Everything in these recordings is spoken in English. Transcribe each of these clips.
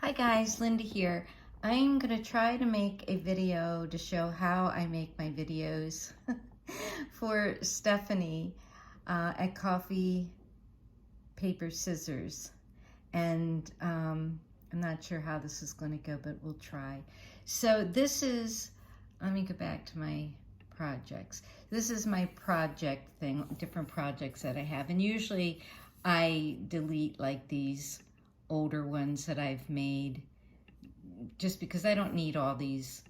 Hi guys, Linda here. I'm going to try to make a video to show how I make my videos for Stephanie at Coffee, Paper, Scissors. And I'm not sure how this is going to go, but we'll try. So this is, let me go back to my projects. This is my project thing, different projects that I have. And usually I delete like these older ones that I've made just because I don't need all these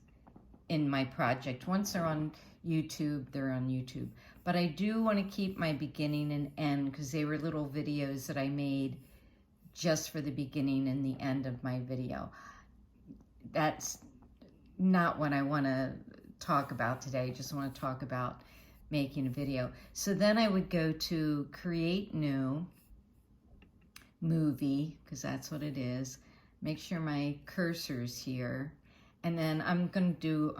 in my project. Once they're on YouTube, they're on YouTube. But I do want to keep my beginning and end because they were little videos that I made just for the beginning and the end of my video. That's not what I want to talk about today. I just want to talk about making a video. So then I would go to Create New, Movie, because that's what it is. Make sure my cursor's here. And then I'm going to do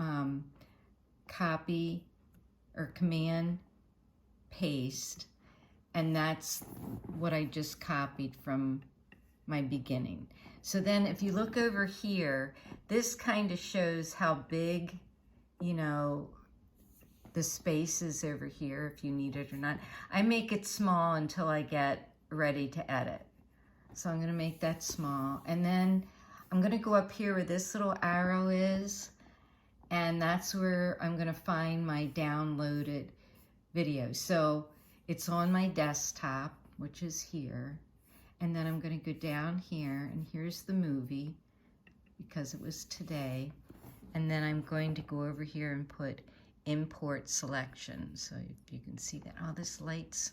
copy or command paste. And that's what I just copied from my beginning. So then if you look over here, this kind of shows how big, you know, the space is over here, if you need it or not. I make it small until I get ready to edit. So I'm gonna make that small. And then I'm gonna go up here where this little arrow is, and that's where I'm gonna find my downloaded video. So it's on my desktop, which is here. And then I'm gonna go down here, and here's the movie, because it was today. And then I'm going to go over here and put import selection. So if you can see that. Oh, this light's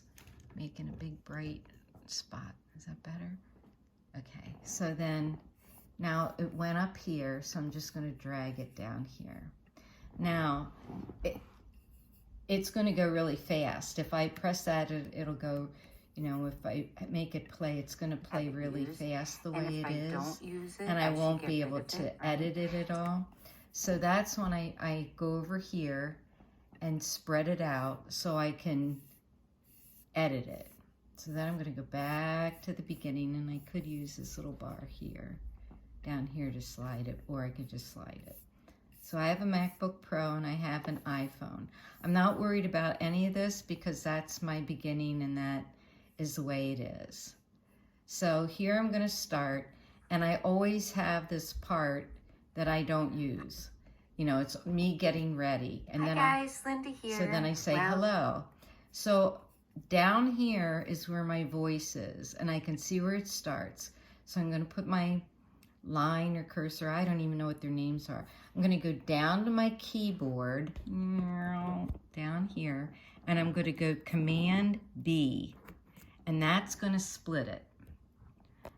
making a big bright spot. Is that better? Okay, so then now it went up here, so I'm just going to drag it down here. Now, it's going to go really fast. If I press that, it'll go, you know, if I make it play, it's going to play really fast the way it is. And I won't be able to edit it at all. So that's when I go over here and spread it out so I can edit it. So then I'm going to go back to the beginning, and I could use this little bar here, down here to slide it, or I could just slide it. So I have a MacBook Pro and I have an iPhone. I'm not worried about any of this because that's my beginning and that is the way it is. So here I'm going to start, and I always have this part that I don't use. You know, it's me getting ready. And then Hi guys, Linda here. So then I say hello. So down here is where my voice is, and I can see where it starts. So I'm going to put my line or cursor, I don't even know what their names are. I'm going to go down to my keyboard, down here, and I'm going to go Command B, and that's going to split it.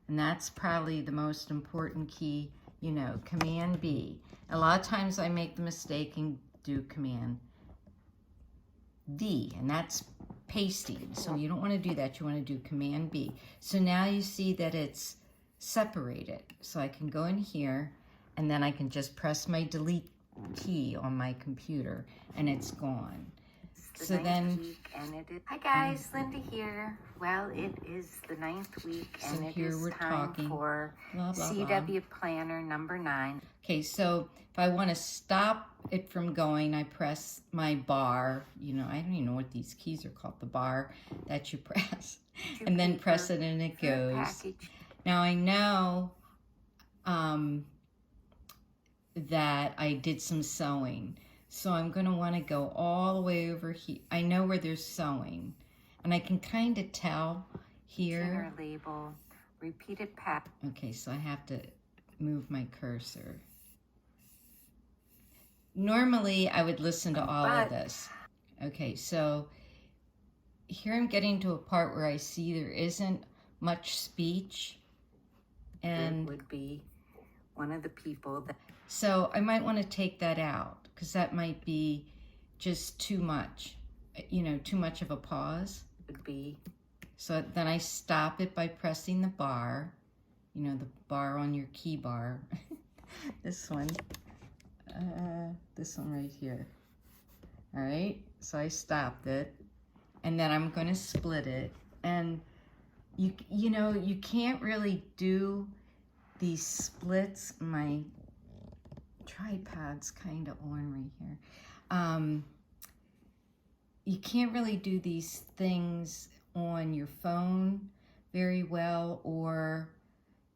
And that's probably the most important key, you know, Command B. A lot of times I make the mistake and do Command D, and that's pasting. So you don't want to do that. You want to do Command B. So now you see that it's separated. So I can go in here, and then I can just press my delete key on my computer, and it's gone. So then, hi guys, Linda here. Well, it is the 9th week, and it is time for CW Planner number 9. Okay, so if I want to stop it from going, I press my bar. You know, I don't even know what these keys are called. The bar that you press, and then press it, and it goes. Now I know that I did some sewing. So I'm going to want to go all the way over here. I know where there's sewing, and I can kind of tell here. Label, repeated pattern. Okay, so I have to move my cursor. Normally, I would listen to all of this. Okay, so here I'm getting to a part where I see there isn't much speech. And it would be one of the people that... So I might want to take that out, because that might be just too much, you know, too much of a pause. Would be. So then I stop it by pressing the bar, you know, the bar on your key bar. This one right here. All right, so I stopped it, and then I'm going to split it. And you know, you can't really do these splits, my tripod's kind of ornery here. You can't really do these things on your phone very well or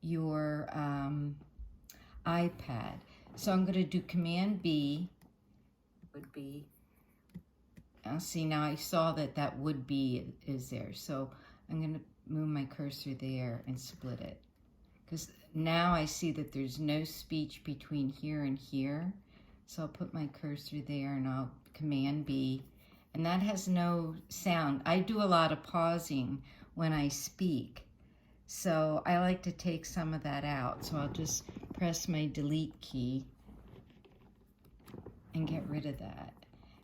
your iPad. So I'm going to do Command B. Would be. I'll see now. I saw that would be is there. So I'm going to move my cursor there and split it. Because now I see that there's no speech between here and here. So I'll put my cursor there and I'll Command B. And that has no sound. I do a lot of pausing when I speak. So I like to take some of that out. So I'll just press my delete key and get rid of that.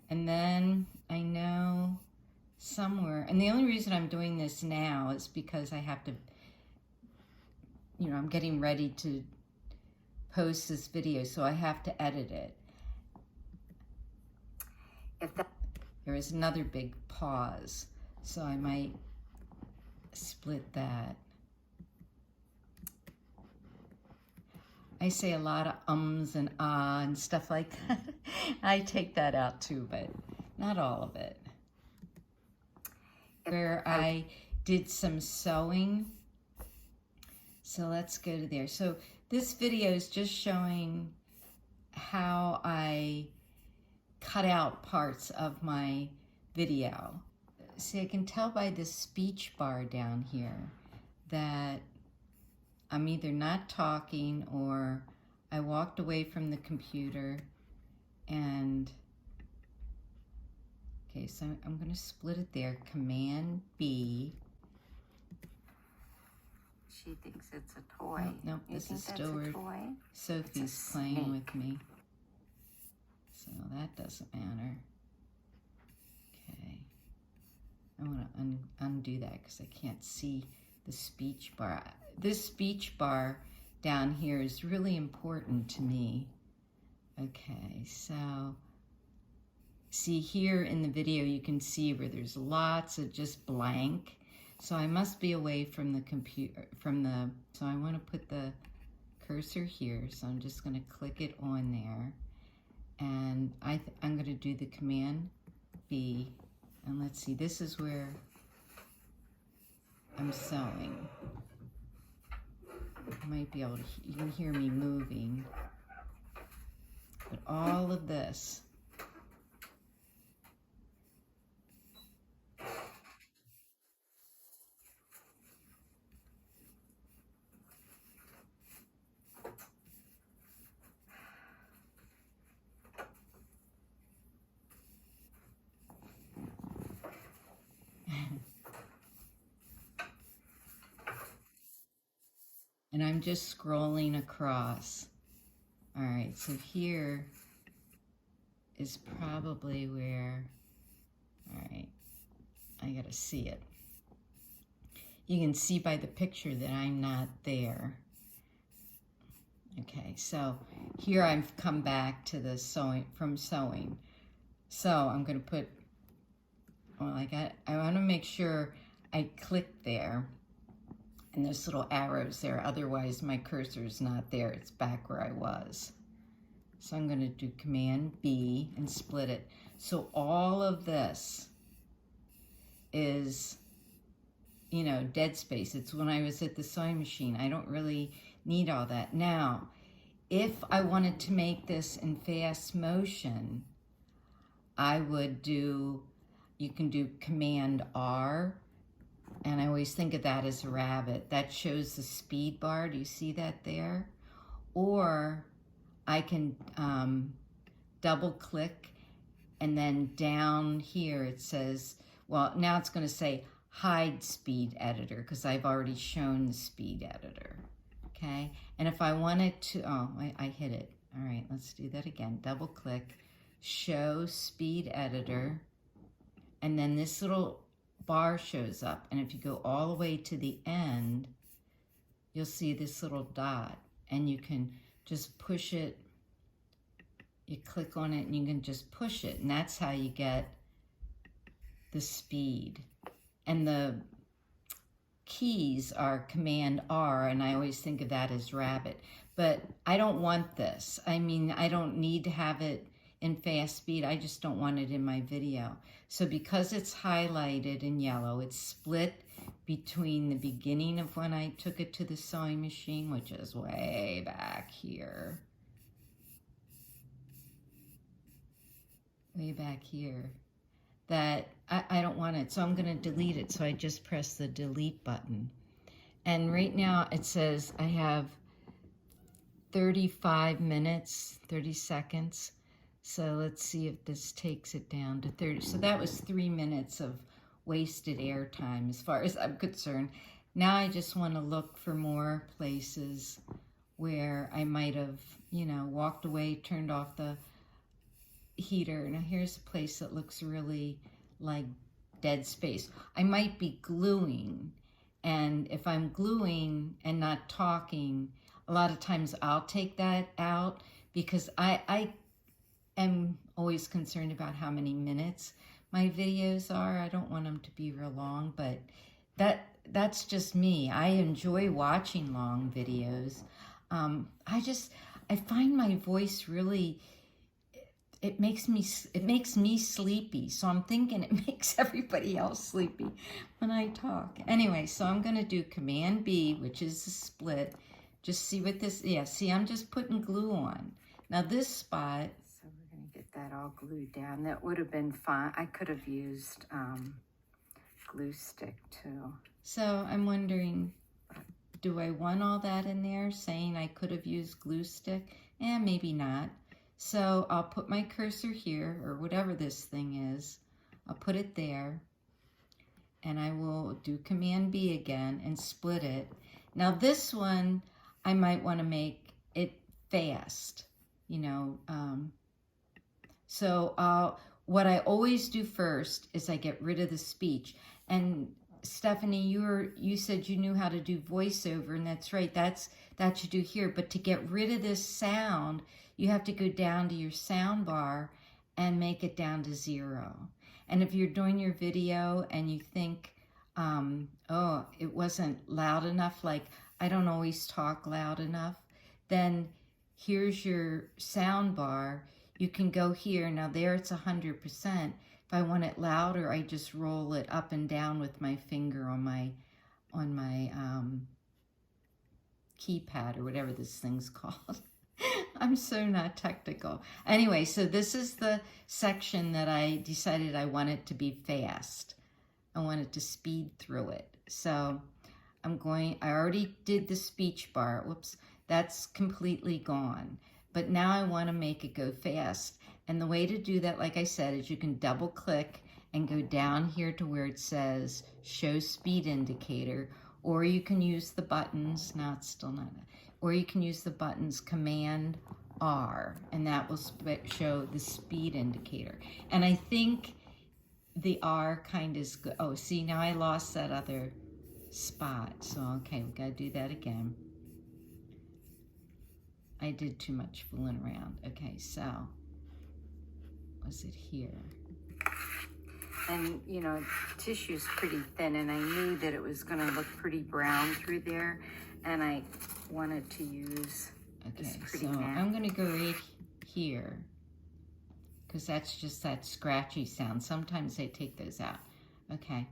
And then I know somewhere, and the only reason I'm doing this now is because I have to, you know, I'm getting ready to post this video, so I have to edit it. There is another big pause, so I might split that. I say a lot of ums and ah and stuff like that. I take that out too, but not all of it. Where I did some sewing. So let's go to there. So this video is just showing how I cut out parts of my video. See, I can tell by the speech bar down here that I'm either not talking or I walked away from the computer and, okay, so I'm going to split it there. Command B. She thinks it's a toy. Oh, nope, this is still where Sophie's playing with me. So that doesn't matter. Okay. I want to undo that because I can't see the speech bar. This speech bar down here is really important to me. Okay, so see here in the video you can see where there's lots of just blank. So I must be away from the computer, so I want to put the cursor here. So I'm just going to click it on there. And I'm going to do the Command B. And let's see, this is where I'm sewing. You might be able to, you can hear me moving. But all of this, and I'm just scrolling across. All right, so here is probably where, all right, I gotta see it. You can see by the picture that I'm not there. Okay, so here I've come back to the sewing, from sewing. So I'm gonna put, well, I wanna make sure I click there and there's little arrows there, otherwise my cursor is not there, it's back where I was. So I'm gonna do Command B and split it. So all of this is, you know, dead space. It's when I was at the sewing machine. I don't really need all that. Now, if I wanted to make this in fast motion, I would do, you can do Command R, and I always think of that as a rabbit. That shows the speed bar. Do you see that there? Or I can double click, and then down here it says, well, now it's going to say hide speed editor because I've already shown the speed editor. Okay, and if I wanted to, oh, I hit it. All right, let's do that again. Double click, show speed editor, and then this little bar shows up. And if you go all the way to the end, you'll see this little dot, and you can just push it. You click on it and you can just push it, and that's how you get the speed. And the keys are Command R, and I always think of that as rabbit. But I don't want this. I mean, I don't need to have it in fast speed. I just don't want it in my video. So because it's highlighted in yellow, it's split between the beginning of when I took it to the sewing machine, which is way back here. Way back here. That I don't want it, so I'm going to delete it. So I just press the delete button. And right now it says I have 35 minutes, 30 seconds. So let's see if this takes it down to 30. So that was 3 minutes of wasted airtime as far as I'm concerned. Now I just want to look for more places where I might have, you know, walked away, turned off the heater. Now here's a place that looks really like dead space. I might be gluing, and if I'm gluing and not talking, a lot of times I'll take that out because I am always concerned about how many minutes my videos are. I don't want them to be real long, but that's just me. I enjoy watching long videos. I find my voice really, it makes me sleepy. So I'm thinking it makes everybody else sleepy when I talk. Anyway, so I'm going to do Command B, which is the split. Just see what this, yeah, see, I'm just putting glue on. Now this spot. So we're going to get that all glued down. That would have been fine. I could have used glue stick too. So I'm wondering, do I want all that in there saying I could have used glue stick? Maybe not. So I'll put my cursor here, or whatever this thing is. I'll put it there, and I will do Command B again and split it. Now this one, I might want to make it fast, you know. So what I always do first is I get rid of the speech. And Stephanie, you said you knew how to do voiceover, and that's right. That you do here. But to get rid of this sound, you have to go down to your sound bar and make it down to 0. And if you're doing your video and you think, oh, it wasn't loud enough, like I don't always talk loud enough, then here's your sound bar. You can go here. Now there it's 100%. If I want it louder, I just roll it up and down with my finger on my keypad or whatever this thing's called. I'm so not technical. Anyway, so this is the section that I decided I wanted to be fast. I wanted to speed through it. So I already did the speech bar. Whoops, that's completely gone. But now I want to make it go fast. And the way to do that, like I said, is you can double click and go down here to where it says show speed indicator, or you can use the buttons. Now it's still not, or you can use the buttons Command R, and that will show the speed indicator. And I think the R kind is good. Oh, see, now I lost that other spot. So, okay, we got to do that again. I did too much fooling around. Okay, so, was it here? And, you know, tissue's pretty thin, and I knew that it was going to look pretty brown through there, and I wanted to use this pretty matte. I'm going to go right here, because that's just that scratchy sound. Sometimes I take those out. Okay,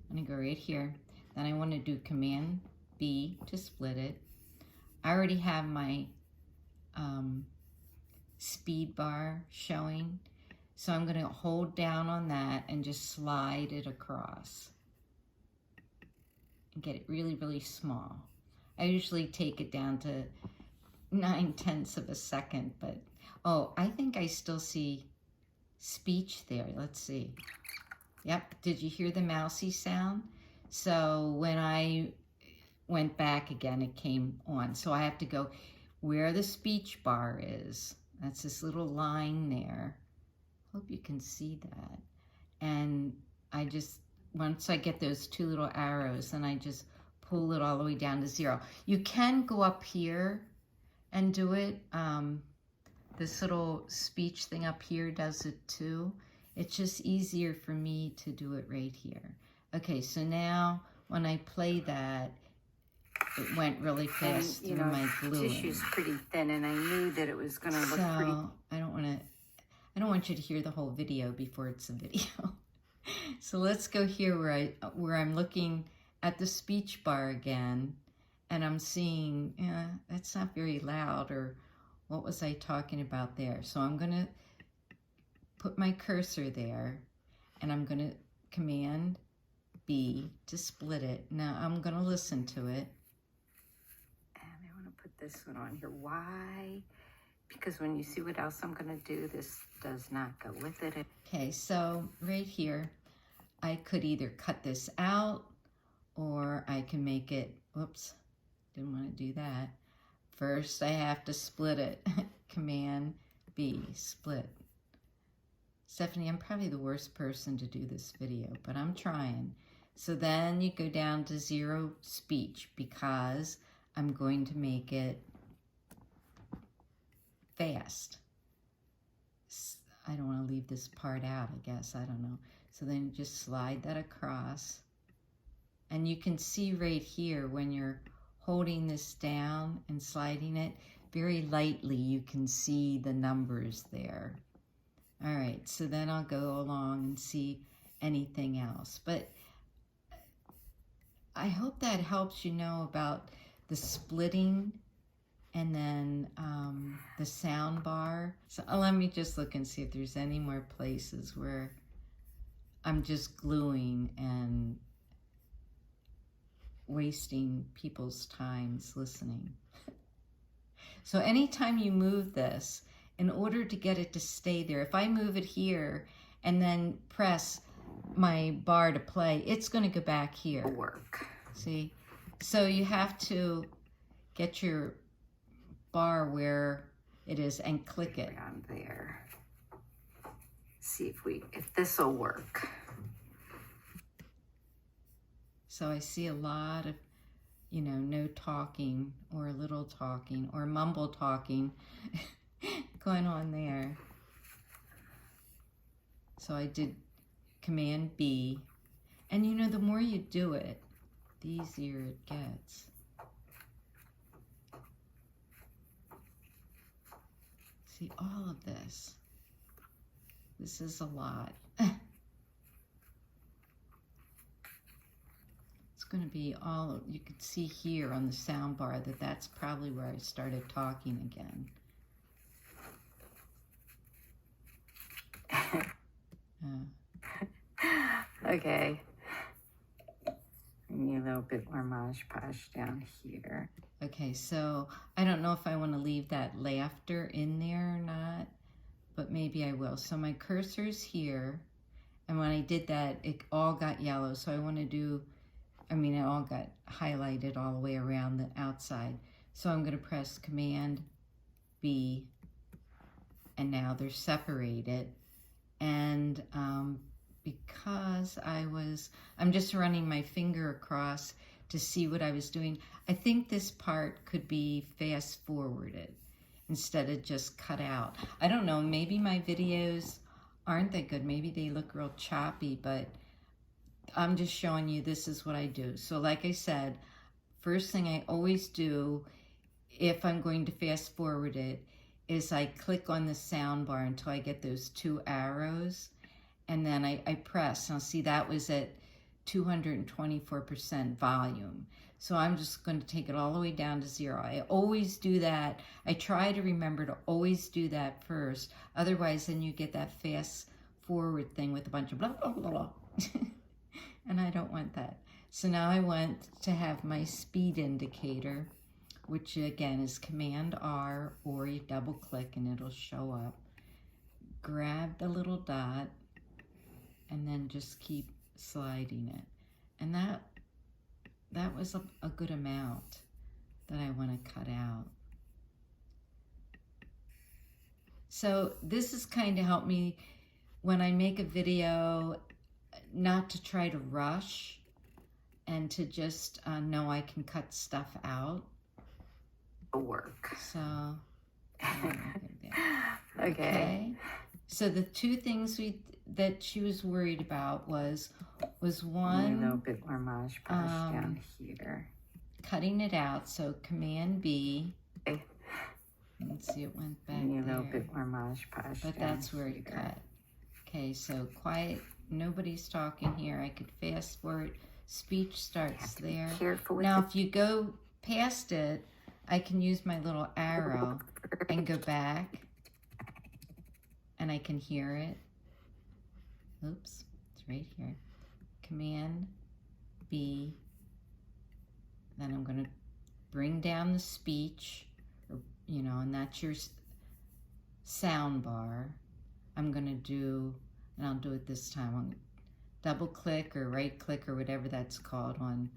I'm going to go right here. Then I want to do Command B to split it. I already have my speed bar showing, so I'm going to hold down on that and just slide it across and get it really, really small. I usually take it down to 9/10 of a second, but oh, I think I still see speech there. Let's see. Yep, did you hear the mousy sound? So when I went back again, it came on. So I have to go where the speech bar is. That's this little line there. Hope you can see that. And I just, once I get those two little arrows, then I just pull it all the way down to 0. You can go up here and do it. This little speech thing up here does it too. It's just easier for me to do it right here. Okay, so now when I play that, it went really fast through my gluing. Tissue's pretty thin, and I knew that it was going to look pretty. I don't want you to hear the whole video before it's a video. So let's go here where I'm looking at the speech bar again, and I'm seeing, that's not very loud, or what was I talking about there? So I'm going to put my cursor there, and I'm going to Command B to split it. Now I'm going to listen to it. And I want to put this one on here. Why? Because when you see what else I'm going to do, this does not go with it. Okay, so right here, I could either cut this out, or I can make it, whoops, didn't want to do that. First, I have to split it. Command B, split. Stephanie, I'm probably the worst person to do this video, but I'm trying. So then you go down to 0 speech, because I'm going to make it fast. I don't want to leave this part out, I guess. I don't know. So then you just slide that across. And you can see right here when you're holding this down and sliding it, very lightly you can see the numbers there. All right, so then I'll go along and see anything else. But I hope that helps you know about the splitting and then the sound bar. So let me just look and see if there's any more places where I'm just gluing and wasting people's times listening. So anytime you move this, in order to get it to stay there, if I move it here and then press my bar to play, it's going to go back here. Work. See? So you have to get your bar where it is and click it. Around there. See if this will work. So I see a lot of, no talking or a little talking or mumble talking going on there. So I did Command B. And the more you do it, the easier it gets. See, all of this. This is a lot. It's going to be all, you can see here on the sound bar that that's probably where I started talking again. Okay. I need a little bit more Mod Podge down here. Okay, so I don't know if I want to leave that laughter in there or not, but maybe I will. So my cursor's here, and when I did that, it all got yellow. So I want to do, it all got highlighted all the way around the outside. So I'm going to press Command B, and now they're separated. And because I'm just running my finger across to see what I was doing, I think this part could be fast forwarded instead of just cut out. I don't know, maybe my videos aren't that good. Maybe they look real choppy, but I'm just showing you this is what I do. So like I said, first thing I always do if I'm going to fast forward it is I click on the sound bar until I get those 2 arrows, and then I press. Now see, that was at 224% volume. So I'm just going to take it all the way down to 0. I always do that. I try to remember to always do that first. Otherwise, then you get that fast forward thing with a bunch of blah, blah, blah, blah. And I don't want that. So now I want to have my speed indicator, which again is Command R, or you double click and it'll show up. Grab the little dot and then just keep sliding it. And that was a good amount that I want to cut out. So this has kind of helped me when I make a video not to try to rush and to just know I can cut stuff out. Work. So, okay. So the 2 things that she was worried about was, was one, a little bit more Mod Podge down here. Cutting it out, so Command B. Let's see, it went back a there. little bit more Mod Podge But down that's where here. it cut. Okay, so quiet, nobody's talking here. I could fast forward. Speech starts there. Be careful with now, if you go past it, I can use my little arrow and go back, and I can hear it. Oops, it's right here. Command B. Then I'm going to bring down the speech, you know, and that's your sound bar. I'm going to do, and I'll do it this time. I'm going to double click or right click or whatever that's called on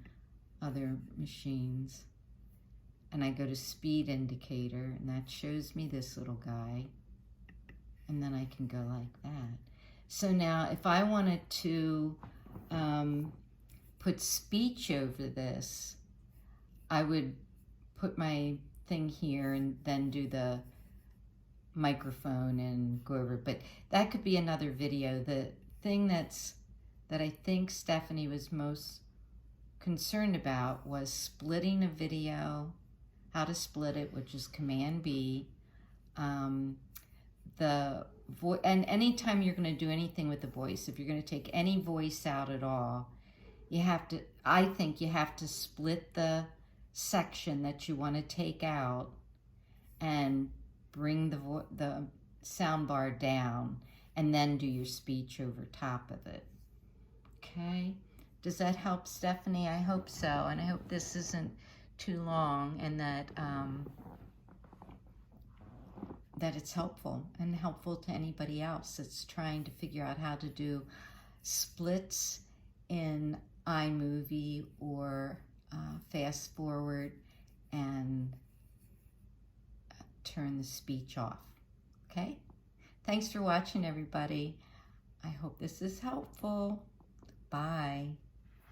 other machines. And I go to speed indicator, and that shows me this little guy. And then I can go like that. So now if I wanted to put speech over this, I would put my thing here and then do the microphone and go over. But that could be another video. The thing that I think Stephanie was most concerned about was splitting a video, how to split it, which is Command B. And anytime you're going to do anything with the voice, if you're going to take any voice out at all, you have to, I think you have to split the section that you want to take out and bring the sound bar down and then do your speech over top of it. Okay? Does that help, Stephanie? I hope so, and I hope this isn't too long, and that that it's helpful and helpful to anybody else that's trying to figure out how to do splits in iMovie or fast forward and turn the speech off. Okay? Thanks for watching, everybody. I hope this is helpful. Bye.